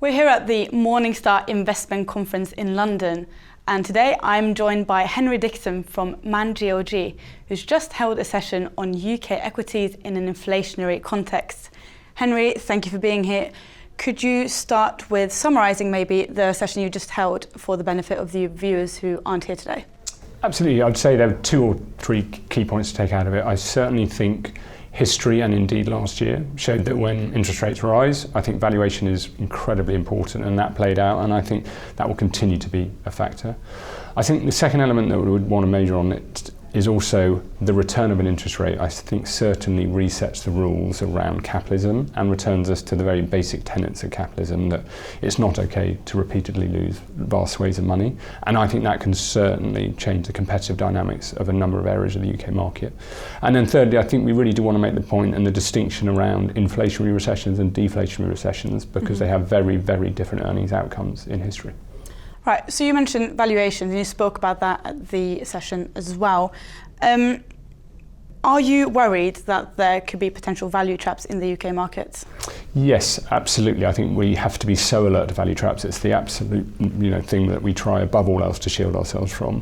We're here at the Morningstar Investment Conference in London, and today I'm joined by Henry Dixon from ManGLG, who's just held a session on UK equities in an inflationary context. Henry, thank you for being here. Could you start with summarising maybe the session you just held for the benefit of the viewers who aren't here today? Absolutely. I'd say there are 2 or 3 key points to take out of it. I certainly think history, and indeed last year, showed that when interest rates rise, I think valuation is incredibly important, and that played out, and I think that will continue to be a factor. I think the second element that we would want to measure on it is also the return of an interest rate. I think certainly resets the rules around capitalism and returns us to the very basic tenets of capitalism, that it's not okay to repeatedly lose vast swathes of money. And I think that can certainly change the competitive dynamics of a number of areas of the UK market. And then thirdly, I think we really do want to make the point and the distinction around inflationary recessions and deflationary recessions, because they have very, very different earnings outcomes in history. Right, so you mentioned valuations and you spoke about that at the session as well. Are you worried that there could be potential value traps in the UK markets? Yes, absolutely. I think we have to be so alert to value traps. It's the absolute thing that we try above all else to shield ourselves from.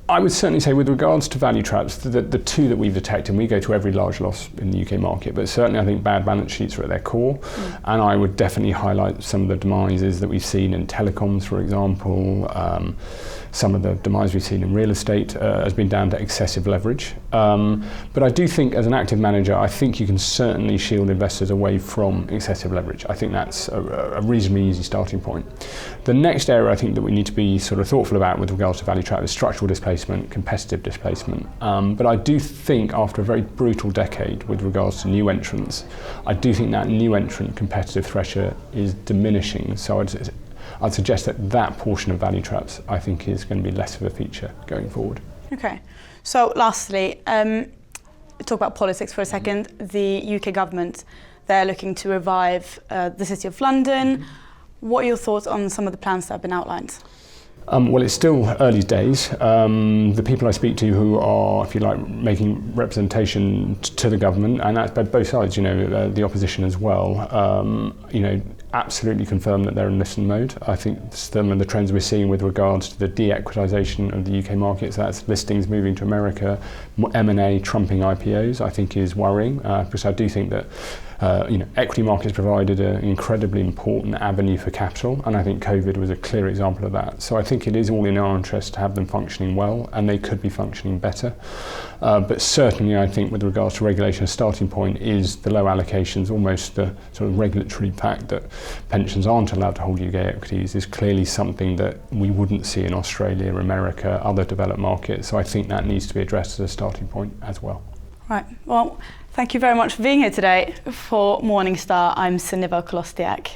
I would certainly say with regards to value traps, the 2 that we've detected, and we go to every large loss in the UK market, but certainly I think bad balance sheets are at their core. And I would definitely highlight some of the demises that we've seen in telecoms, for example. Some of the demise we've seen in real estate has been down to excessive leverage. But I do think as an active manager, I think you can certainly shield investors away from excessive leverage. I think that's a reasonably easy starting point. The next area I think that we need to be sort of thoughtful about with regards to value trap is structural displacement, competitive displacement. But I do think after a very brutal decade with regards to new entrants, I do think that new entrant competitive threshold is diminishing. So I'd suggest that portion of value traps, I think, is going to be less of a feature going forward. Okay. So lastly, talk about politics for a second. The UK government, they're looking to revive the City of London. What are your thoughts on some of the plans that have been outlined? Well, it's still early days. The people I speak to who are, if you like, making representation to the government, and that's both sides, the opposition as well, absolutely confirm that they're in listen mode. I think some of the trends we're seeing with regards to the de-equitisation of the UK markets, that's listings moving to America, M&A trumping IPOs, I think is worrying, because I do think that equity markets provided an incredibly important avenue for capital, and I think COVID was a clear example of that. So I think it is all in our interest to have them functioning well, and they could be functioning better. But certainly I think with regards to regulation, a starting point is the low allocations, almost the sort of regulatory fact that pensions aren't allowed to hold UK equities is clearly something that we wouldn't see in Australia, America, other developed markets. So I think that needs to be addressed as a starting point as well. Right, well, thank you very much for being here today. For Morningstar, I'm Sunniva Kolostyak.